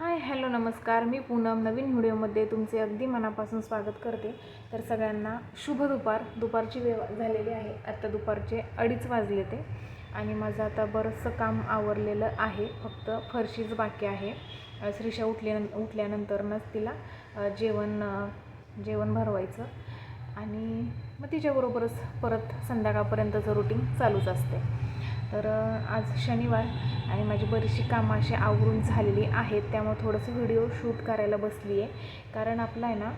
Hi hello नमस्कार, मी पूनम नवीन व्हिडिओमध्ये तुमचे अगदी मनापासून स्वागत करते। तर सगळ्यांना शुभ दुपारची वेळ झालेली आहे। आता दुपारचे 2:30 वाजले ते आणि माझं आता बरंचसं काम आवरलेलं आहे, फक्त फरशीच बाकी आहे। श्रीषा उठल्यानंतरच तिला जेवण भरवायचं आणि मग तिच्याबरोबरच परत संध्याकाळपर्यंतचं रुटीन चालूच असते। तर आज शनिवार आणि माझी बरीचशी कामं अशी आवरून झालेली आहेत, त्यामुळे थोडंसं व्हिडिओ शूट करायला बसली आहे। कारण आपला आहे ना,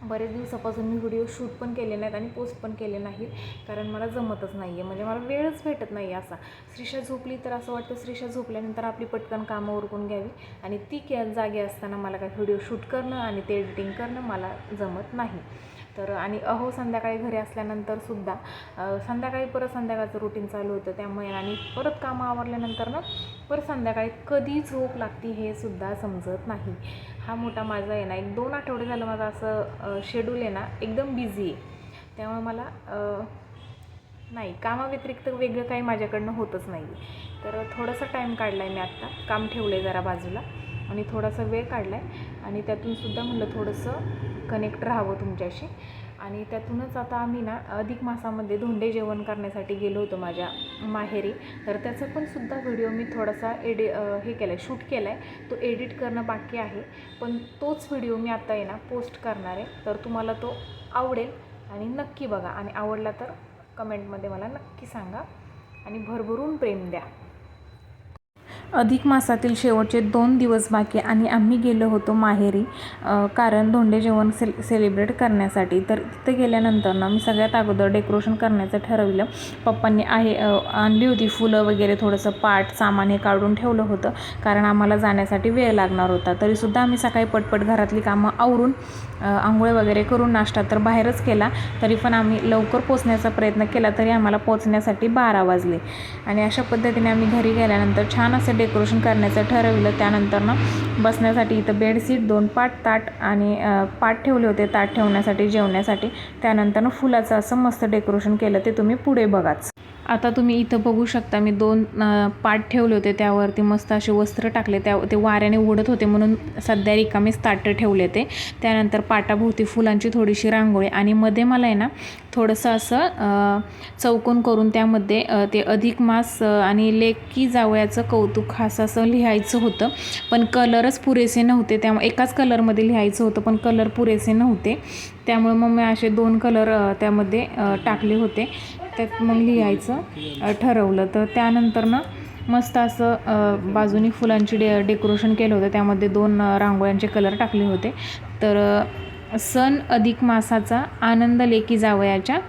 बरेच दिवसापासून मी व्हिडिओ शूट पण केले नाहीत आणि पोस्ट पण केले नाहीत, कारण मला जमतच नाही आहे, म्हणजे मला वेळच भेटत नाही आहे। असा श्रीषा झोपली तर असं वाटतं श्रीषा झोपल्यानंतर आपली पटकन कामं उरकून घ्यावी, आणि ती जागी असताना मला काय व्हिडिओ शूट करणं आणि ते एडिटिंग करणं मला जमत नाही। तर आणि संध्याकाळी घरी असल्यानंतरसुद्धा संध्याकाळी परत संध्याकाळचं रुटीन चालू होतं, त्यामुळे आणि परत कामं आवरल्यानंतर ना परत संध्याकाळी कधी झोप लागते हे सुद्धा समजत नाही। हा मोठा माझा आहे ना, 1-2 आठवडे झालं माझं असं शेड्यूल आहे ना एकदम बिझी आहे, त्यामुळे मला नाही कामाव्यतिरिक्त वेगळं काही माझ्याकडनं होतच नाही। तर थोडासा टाईम काढला आहे मी, आत्ता काम ठेवलं आहे जरा बाजूला आणि थोडासा वेळ काढला आहे, आणि त्यातूनसुद्धा म्हणलं थोडंसं कनेक्ट राहावं तुमच्याशी। आणि त्यातूनच आता आम्ही ना अधिक मासामध्ये धोंडे जेवण करण्यासाठी गेलो होतो माझ्या माहेरी। तर त्याचं पण सुद्धा व्हिडिओ मी थोडासा शूट केला आहे, तो एडिट करणं बाकी आहे, पण तोच व्हिडिओ मी आता आहे ना पोस्ट करणार आहे। तर तुम्हाला तो आवडेल आणि नक्की बघा, आणि आवडला तर कमेंटमध्ये मला नक्की सांगा आणि भरभरून प्रेम द्या। अधिक मासातील शेवटचे 2 दिवस बाकी आणि आम्ही गेलो होतो माहेरी, कारण धोंडे जेवण सेलिब्रेट करण्यासाठी। तर तिथे गेल्यानंतर ना मी सगळ्यात अगोदर डेकोरेशन करण्याचं ठरवलं। पप्पांनी आणली होती फुलं वगैरे, थोडंसं पाट सामान हे काढून ठेवलं होतं, कारण आम्हाला जाण्यासाठी वेळ लागणार होता। तरीसुद्धा आम्ही सकाळी पटपट घरातली कामं आवरून आंघोळ वगैरे करून नाश्ता तर बाहेरच केला, तरी पण आम्ही लवकर पोचण्याचा प्रयत्न केला, तरी आम्हाला पोचण्यासाठी 12 वाजले। आणि अशा पद्धतीने आम्ही घरी गेल्यानंतर छान असं डेकोरेशन करण्याचं ठरवलं। त्यानंतर ना बसण्यासाठी इथं बेडशीट, 2 ताट आणि पाट ठेवले होते, ताट ठेवण्यासाठी जेवण्यासाठी। त्यानंतर फुलाचं असं मस्त डेकोरेशन केलं, ते तुम्ही पुढे बघाच। आता तुम्ही इथं बघू शकता, मी 2 पाट ठेवले होते, त्यावरती मस्त असे वस्त्र टाकले, ते वाऱ्याने उडत होते म्हणून सध्या रिकामीच ताटं ठेवले ते। त्यानंतर पाटाभोवती फुलांची थोडीशी रांगोळी, आणि मध्ये मला आहे ना थोडंसं असं चौकोन करून त्यामध्ये ते अधिक मास आणि लेकी जावयाचं कौतुक असं लिहायचं होतं, पण कलरच पुरेसे नव्हते, त्यामुळे एकाच कलरमध्ये लिहायचं होतं पण कलर पुरेसे नव्हते, त्यामुळे मग मी असे 2 कलर त्यामध्ये टाकले होते, त्यात मग लिहायचं ठरवलं। तर त्यानंतर ना मस्त असं बाजूनी फुलांची डेकोरेशन केलं होतं, त्यामध्ये 2 रांगोळ्यांचे कलर टाकले होते। तर सण अधिक मासाचा आनंद लेकी जावयाच्या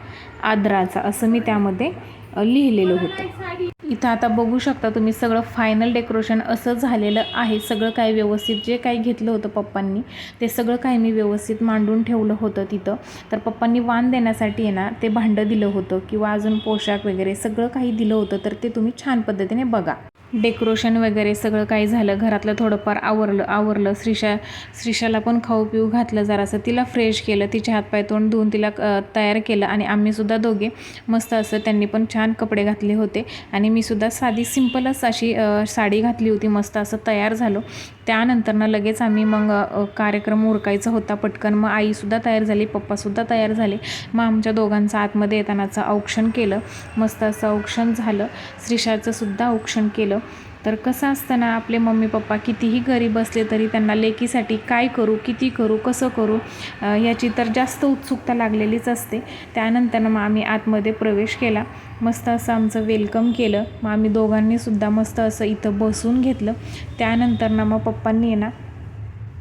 आदराचा, असं मी त्यामध्ये लिहिलेलं होतं। इथं आता बघू शकता तुम्ही, सगळं फायनल डेकोरेशन असं झालेलं आहे। सगळं काही व्यवस्थित, जे काही घेतलं होतं पप्पांनी ते सगळं काही मी व्यवस्थित मांडून ठेवलं होतं तिथं। तर पप्पांनी वाण देण्यासाठी आहे ना ते भांडं दिलं होतं, किंवा अजून पोशाख वगैरे सगळं काही दिलं होतं, तर ते तुम्ही छान पद्धतीने बघा। डेकोरेशन वगैरे सगळं काही झालं, घरातलं थोडंफार आवरलं। श्रीषाला पण खाऊ पिऊ घातलं, जरासं तिला फ्रेश केलं, तिचे हातपाय तोंड धुवून तिला तयार केलं, आणि आम्हीसुद्धा दोघे मस्त असं, त्यांनी पण छान कपडे घातले होते आणि मी सुद्धा साधी सिंपलच अशी साडी घातली होती, मस्त असं तयार झालो। त्यानंतर लगेच आम्ही मग कार्यक्रम उरकायचा होता पटकन, मग आईसुद्धा तयार झाली, पप्पासुद्धा तयार झाले, मग आमच्या दोघांचं आतमध्ये येतानाचं औक्षण केलं, मस्त असं औक्षण झालं, श्रीषाचं सुद्धा औक्षण केलं। तर कसं असतं ना, आपले मम्मी पप्पा कितीही गरीब असले तरी त्यांना लेकीसाठी काय करू, किती करू, कसं करू याची तर जास्त उत्सुकता लागलेलीच असते। त्यानंतर मग आम्ही आतमध्ये प्रवेश केला, मस्त असं आमचं वेलकम केलं, मग आम्ही दोघांनीसुद्धा मस्त असं इथं बसून घेतलं। त्यानंतर मग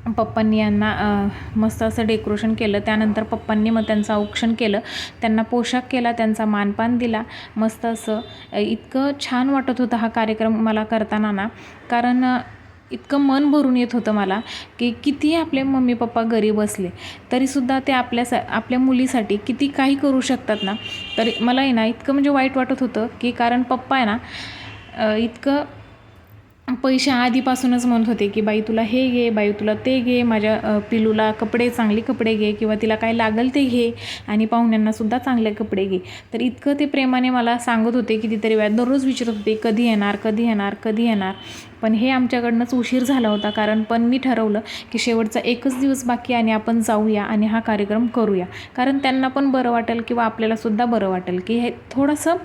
पप्पांनी यांना मस्त असं डेकोरेशन केलं। त्यानंतर पप्पांनी मग त्यांचं औक्षण केलं, त्यांना पोशाख केला, त्यांचा मानपान दिला, मस्त असं इतकं छान वाटत होतं हा कार्यक्रम मला करताना ना, कारण इतकं मन भरून येत होतं मला, की किती आपले मम्मी पप्पा गरीब असले तरीसुद्धा ते आपल्या मुलीसाठी किती काही करू शकतात ना। तर मला आहे ना इतकं म्हणजे वाईट वाटत होतं, की कारण पप्पा आहे ना इतकं पैसे आधीपासूनच म्हणत होते की बाई तुला हे घे, बाई तुला ते घे, माझ्या पिलूला कपडे, चांगले कपडे घे किंवा तिला काय लागेल ते घे आणि पाहुण्यांनासुद्धा चांगले कपडे घे. तर इतकं ते प्रेमाने मला सांगत होते कितीतरी वेळा, दररोज विचारत होते कधी येणार, कधी येणार, कधी येणार. पण हे आमच्याकडनंच उशीर झाला होता, कारण पण मी ठरवलं की शेवटचा एकच दिवस बाकी आणि आपण जाऊया आणि हा कार्यक्रम करूया, कारण त्यांना पण बरं वाटेल किंवा आपल्यालासुद्धा बरं वाटेल की हे थोडंसं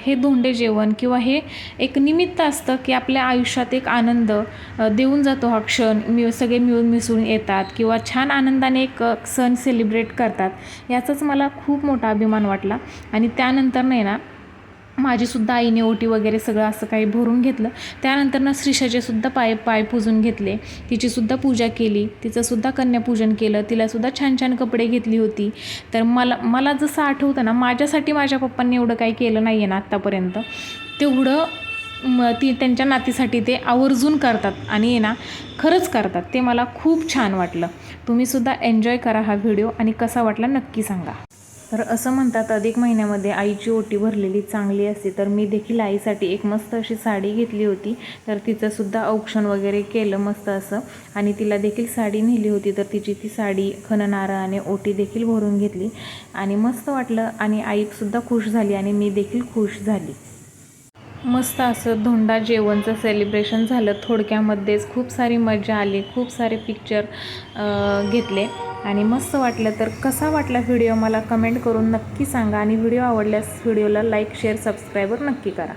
हे धोंडे जेवण किंवा हे एक निमित्त असतं की आपल्या आयुष्यात एक आनंद देऊन जातो हा क्षण. सगळे मिळून मिसळून येतात किंवा छान आनंदाने एक सण सेलिब्रेट करतात. याचाच मला खूप मोठा अभिमान वाटला. आणि त्यानंतर नाही ना, माझीसुद्धा आईने ओटी वगैरे सगळं असं काही भरून घेतलं. त्यानंतर श्रीषाचेसुद्धा पाय पूजून घेतले, तिचीसुद्धा पूजा केली, तिचंसुद्धा कन्यापूजन केलं, तिलासुद्धा छान छान कपडे घेतली होती. तर मला जसं आठवतं ना, माझ्यासाठी माझ्या पप्पांनी एवढं काही केलं नाही आहे ना आत्तापर्यंत, तेवढं ती त्यांच्या नातीसाठी ते आवर्जून करतात आणि ना खरंच करतात. ते मला खूप छान वाटलं. तुम्हीसुद्धा एन्जॉय करा हा व्हिडिओ आणि कसा वाटला नक्की सांगा. तर असं म्हणतात अधिक महिन्यामध्ये आईची ओटी भरलेली चांगली असते. तर मी देखील आईसाठी एक मस्त अशी साडी घेतली होती. तर तिचंसुद्धा औक्षण वगैरे केलं मस्त असं, आणि तिला देखील साडी नेली होती. तर तिची ती साडी खणनाराने ओटी देखील भरून घेतली आणि मस्त वाटलं आणि आईसुद्धा खुश झाली आणि मी देखील खुश झाली. मस्त असं धोंडा जेवणचं सेलिब्रेशन झालं. थोडक्यामध्येच खूप सारी मजा आली, खूप सारे पिक्चर घेतले आणि मस्त वाटलं. तर कसा वाटला व्हिडिओ मला कमेंट करून नक्की सांगा आणि व्हिडिओ आवडल्यास व्हिडिओला लाईक, शेअर, सबस्क्राईबर नक्की करा.